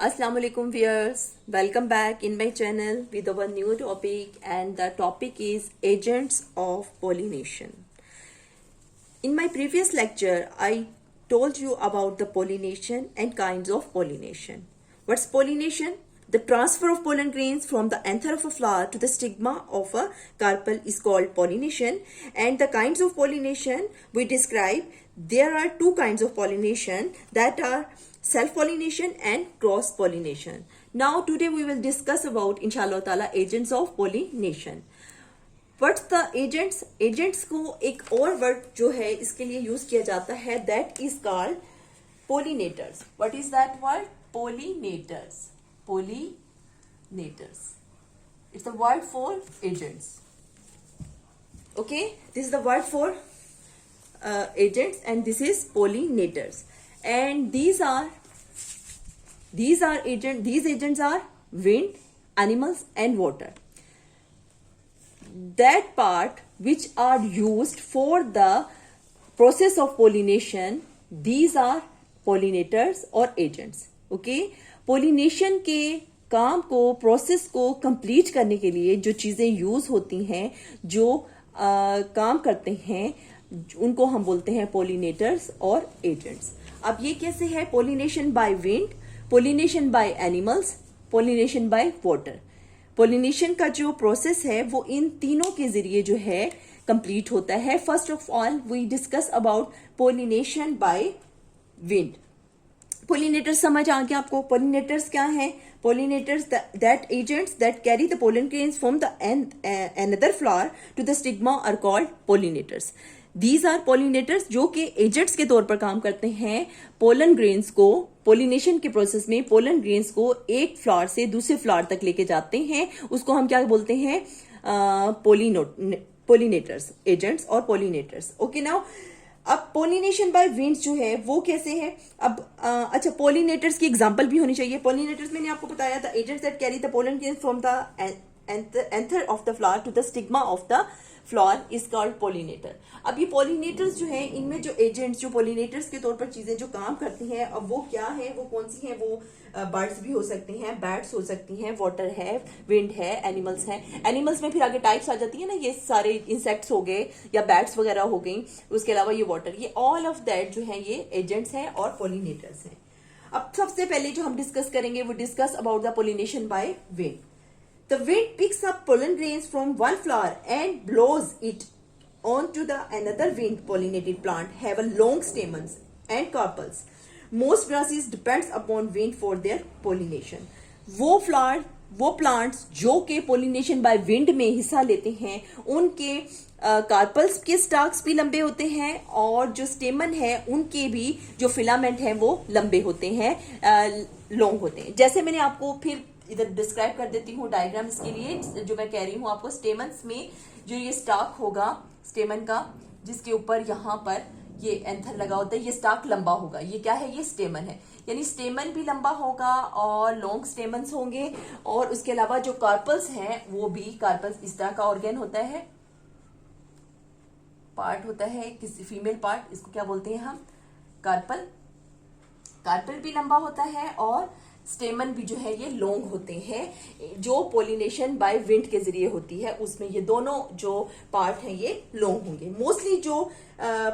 Assalamu alaikum viewers, welcome back in my channel with our new topic, and the topic is agents of pollination. In my previous lecture I told you about the pollination and kinds of pollination. What's pollination? The transfer of pollen grains from the anther of a flower to the stigma of a carpel is called pollination. And the kinds of pollination we describe, there are two kinds of pollination, that are self-pollination and cross-pollination. Now today we will discuss about inshallah ta'ala agents of pollination. What's the agents? Agents को एक और word जो है इसके लिए use किया जाता है, that is called pollinators. What is that word? Pollinators. Pollinators. It's the word for agents. Okay, this is the word for agents, and this is pollinators. And these agents are wind, animals and water. That part which are used for the process of pollination, these are pollinators or agents. Okay, pollination के काम को, process को complete करने के लिए जो चीजें use होती हैं, जो काम करते हैं, उनको हम बोलते हैं पोलिनेटर्स और एजेंट्स. अब ये कैसे है? Pollination by wind, pollination by animals, pollination by water. Pollination का जो प्रोसेस है वो इन तीनों के जरिए जो है कंप्लीट होता है. First of all we discuss about pollination by wind. Pollinators समझ आ गया आपको? पोलिनेटर्स क्या है? Pollinators that agents that carry the pollen grains from the another flower to the stigma are called pollinators. These are pollinators जो कि agents के तौर पर काम करते हैं. पोलन ग्रेन्स को पोलिनेशन के प्रोसेस में पोलन ग्रेन्स को एक फ्लावर से दूसरे फ्लावर तक लेके जाते हैं. उसको हम क्या बोलते हैं? पोलिनेटर्स, एजेंट्स और पोलिनेटर्स. ओके, नाउ अब पोलिनेशन बाय विंड जो है वो कैसे है? अब अच्छा, पोलिनेटर्स की एग्जांपल भी होनी चाहिए. पोलिनेटर्स मैंने आपको बताया था, agents that carry the pollen grains from the anther of the flower to the stigma of the flower is called pollinator. अब ये पोलिनेटर्स जो है, इनमें जो एजेंट्स, जो पोलिनेटर्स के तौर पर चीजें जो काम करती हैं, अब वो क्या है, वो कौन सी हैं? वो बर्ड्स भी हो सकते हैं, बैट्स हो सकती हैं, वाटर है, विंड है, एनिमल्स हैं. एनिमल्स में फिर आगे टाइप्स आ जाती है ना, ये सारे इंसेक्ट्स हो गए या बैट्स वगैरह हो गई. उसके अलावा ये वाटर, ये ऑल ऑफ दैट जो है ये एजेंट्स हैं और पोलिनेटर्स हैं. अब सबसे पहले जो हम डिस्कस करेंगे वो discuss about the pollination by wind. The wind picks up pollen grains from one flower and blows it onto the another wind pollinated plant have a long stamens and carpels. Most grasses depends upon wind for their pollination. वो plants जो के pollination by wind में हिस्सा लेते हैं, उनके carpals के stalks भी लंबे होते हैं और जो स्टेमन है उनके भी जो फिलामेंट है वो लंबे होते हैं, लॉन्ग होते हैं. जैसे मैंने आपको फिर इधर डिस्क्राइब कर देती हूँ डायग्राम इसके लिए, जो मैं कह रही हूँ आपको. स्टेमन्स में जो ये स्टाक होगा स्टेमन का, जिसके ऊपर यहाँ पर ये एंथर लगा होता है, ये स्टाक लंबा होगा. ये क्या है? ये स्टेमन है. यानी स्टेमन भी लंबा होगा और लॉन्ग स्टेमन्स होंगे. और उसके अलावा जो कार्पल्स हैं वो भी, कार्पल्स इस तरह का ऑर्गेन होता है, पार्ट होता है, किसी फीमेल पार्ट, इसको क्या बोलते हैं हम? कार्पल. कार्पल भी लंबा होता है और स्टेमन भी जो है ये लॉन्ग होते हैं. जो पोलिनेशन बाय विंड के जरिए होती है उसमें ये दोनों जो पार्ट हैं ये लॉन्ग होंगे. मोस्टली जो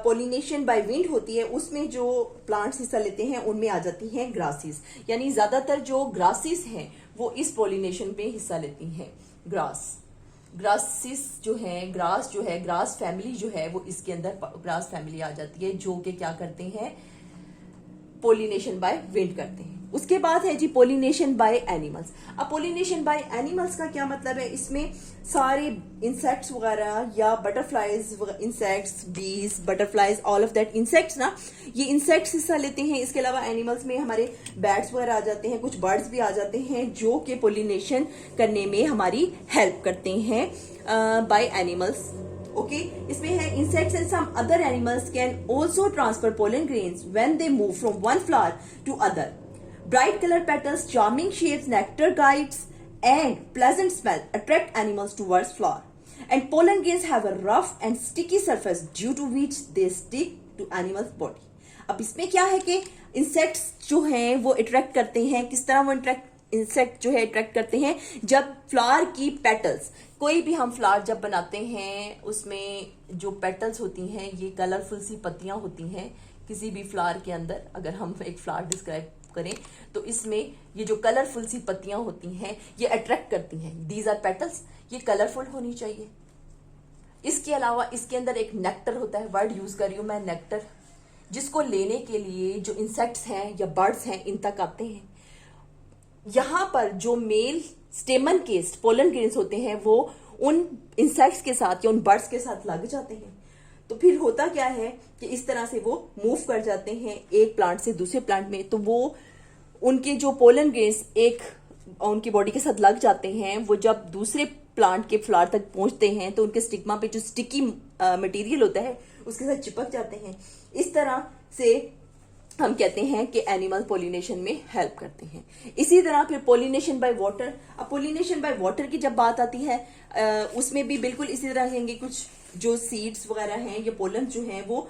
पोलिनेशन बाय विंड होती है उसमें जो प्लांट्स हिस्सा लेते हैं उनमें आ जाती हैं ग्रासेस. यानी ज्यादातर जो ग्रासेस हैं वो इस पोलिनेशन में हिस्सा लेती हैं. ग्रासेस जो है, ग्रास फैमिली जो है वो इसके अंदर ग्रास फैमिली आ जाती है, जो कि क्या करते हैं? पोलिनेशन बाय विंड करते हैं. उसके बाद है जी पोलिनेशन बाय एनिमल्स. अब पोलिनेशन बाय एनिमल्स का क्या मतलब है? इसमें सारे इंसेक्ट्स वगैरह या बटरफ्लाइज, इंसेक्ट्स, बीज, butterflies, all of that insects ना, ये इंसेक्ट्स हिस्सा लेते हैं. इसके अलावा एनिमल्स में हमारे बैट्स वगैरह आ जाते हैं, कुछ बर्ड्स भी आ जाते हैं जो कि पोलिनेशन करने में हमारी हेल्प करते हैं बाय एनिमल्स. Okay, इसमें है insects and some other animals can also transfer pollen grains when they move from one flower to other. Bright color petals, charming shapes, nectar guides, and pleasant smell attract animals towards flower. And pollen grains have a rough and sticky surface due to which they stick to animals' body. अब इसमें क्या है कि insects जो हैं वो attract करते हैं। किस तरह वो इंसेक्ट जो है अट्रैक्ट करते हैं, जब फ्लावर की पेटल्स, कोई भी हम फ्लावर जब बनाते हैं उसमें जो पेटल्स होती हैं ये कलरफुल सी पत्तियां होती हैं। किसी भी फ्लावर के अंदर अगर हम एक फ्लावर डिस्क्राइब करें तो इसमें ये जो कलरफुल सी पत्तियां होती हैं ये अट्रैक्ट करती हैं। दीज आर पेटल्स, ये कलरफुल होनी चाहिए। इसके अलावा इसके अंदर एक नेक्टर होता है, वर्ड यूज कर रही हूं मैं नेक्टर, जिसको लेने के लिए जो इंसेक्ट्स हैं या बर्ड्स हैं इन तक आते हैं। यहां पर जो मेल स्टेमन केस्ड पोलन ग्रेन्स होते हैं वो उन इंसेक्ट्स के साथ या उन बर्ड्स के साथ लग जाते हैं। तो फिर होता क्या है कि इस तरह से वो मूव कर जाते हैं एक प्लांट से दूसरे प्लांट में। तो वो उनके जो पोलन ग्रेन्स एक उनकी बॉडी के साथ लग जाते हैं, वो जब दूसरे प्लांट के फ्लावर तक पहुंचते हैं तो उनके स्टिग्मा पे जो स्टिकी मटेरियल होता है उसके साथ चिपक जाते हैं। इस तरह से हम कहते हैं कि एनिमल पोलिनेशन में हेल्प करते हैं। इसी तरह फिर पोलिनेशन बाय वाटर। अब पोलिनेशन बाय वाटर की जब बात आती है उसमें भी बिल्कुल इसी तरह कहेंगे, कुछ जो सीड्स वगैरह हैं या पोलन जो हैं वो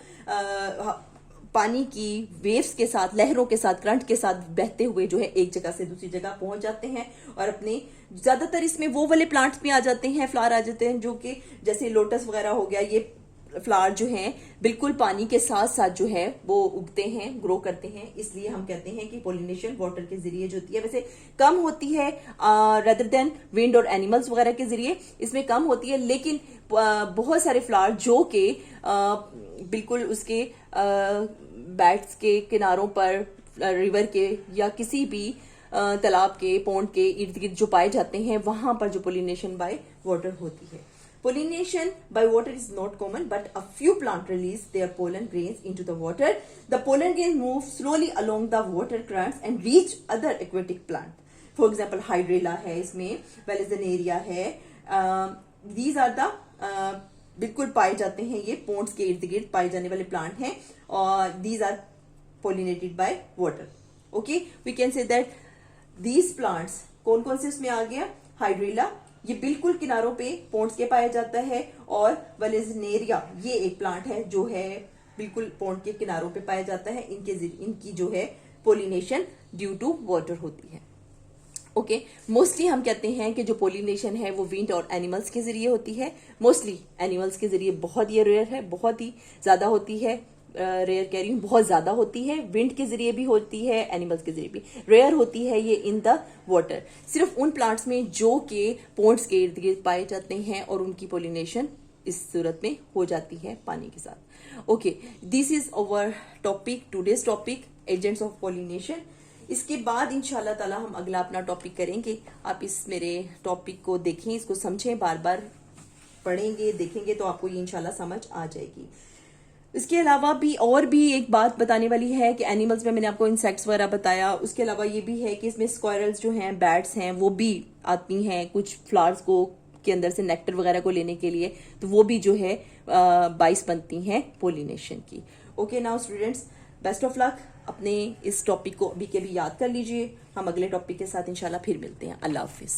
पानी की वेव्स के साथ, लहरों के साथ, करंट के साथ बहते हुए जो है एक जगह से दूसरी जगह पहुंच जाते हैं और अपने ज्यादातर इसमें वो वाले प्लांट्स भी आ जाते हैं, फ्लावर आ जाते हैं जो कि जैसे लोटस वगैरह हो गया, ये फ्लावर जो हैं बिल्कुल पानी के साथ साथ जो है वो उगते हैं, ग्रो करते हैं। इसलिए हम कहते हैं कि पोलिनेशन वाटर के जरिए जो होती है, वैसे कम होती है रेदर देन विंड और एनिमल्स वगैरह के जरिए, इसमें कम होती है। लेकिन बहुत सारे फ्लावर जो कि बिल्कुल उसके बैट्स के किनारों पर, रिवर के या किसी भी तालाब के, पौंड के इर्द गिर्द जो पाए जाते हैं, वहां पर जो पोलिनेशन बाय वाटर होती है। Pollination by water is not common, but a few plants release their pollen grains into the water. The pollen grains move slowly along the water currents and reach other aquatic plants. For example, hydrilla है इसमें, Vallisneria है. These are the बिल्कुल पाए जाते हैं, ये पोन्ड्स के इर्द गिर्द पाए जाने वाले प्लांट हैं और these are pollinated by water. Okay, we can say that these plants कौन कौन से उसमें आ गया? हाइड्रिला, ये बिल्कुल किनारों पे पोन्ड्स के पाया जाता है, और वलिजनेरिया ये एक प्लांट है जो है बिल्कुल पोन्ड के किनारों पे पाया जाता है। इनकी जो है पोलिनेशन ड्यू टू वाटर होती है। ओके, मोस्टली हम कहते हैं कि जो पोलिनेशन है वो विंड और एनिमल्स के जरिए होती है। मोस्टली एनिमल्स के जरिए बहुत ये रेयर है, बहुत ही ज्यादा होती है, रेयर कह रही हूँ, बहुत ज्यादा होती है। विंड के जरिए भी होती है, एनिमल्स के जरिए भी। रेयर होती है ये इन द वाटर, सिर्फ उन प्लांट्स में जो कि पोन्ड्स के इर्द गिर्द पाए जाते हैं और उनकी पोलिनेशन इस सूरत में हो जाती है पानी के साथ। Okay, this is our topic, today's topic, agents of pollination. इसके बाद इंशाल्लाह ताला हम अगला अपना टॉपिक करेंगे। आप इस मेरे टॉपिक को देखें, इसको समझें, बार बार पढ़ेंगे, देखेंगे तो आपको ये इंशाल्लाह समझ आ जाएगी। इसके अलावा भी और भी एक बात बताने वाली है कि एनिमल्स में मैंने आपको इंसेक्ट्स वगैरह बताया, उसके अलावा ये भी है कि इसमें स्क्वायरल्स जो हैं, बैट्स हैं, वो भी आती हैं कुछ फ्लावर्स को के अंदर से नेक्टर वगैरह को लेने के लिए, तो वो भी जो है बाइस बनती हैं पोलिनेशन की। Okay, now students, best of luck. अपने इस टॉपिक को अभी के भी याद कर लीजिए। हम अगले टॉपिक के साथ इंशाल्लाह फिर मिलते हैं। अल्लाह हाफिज।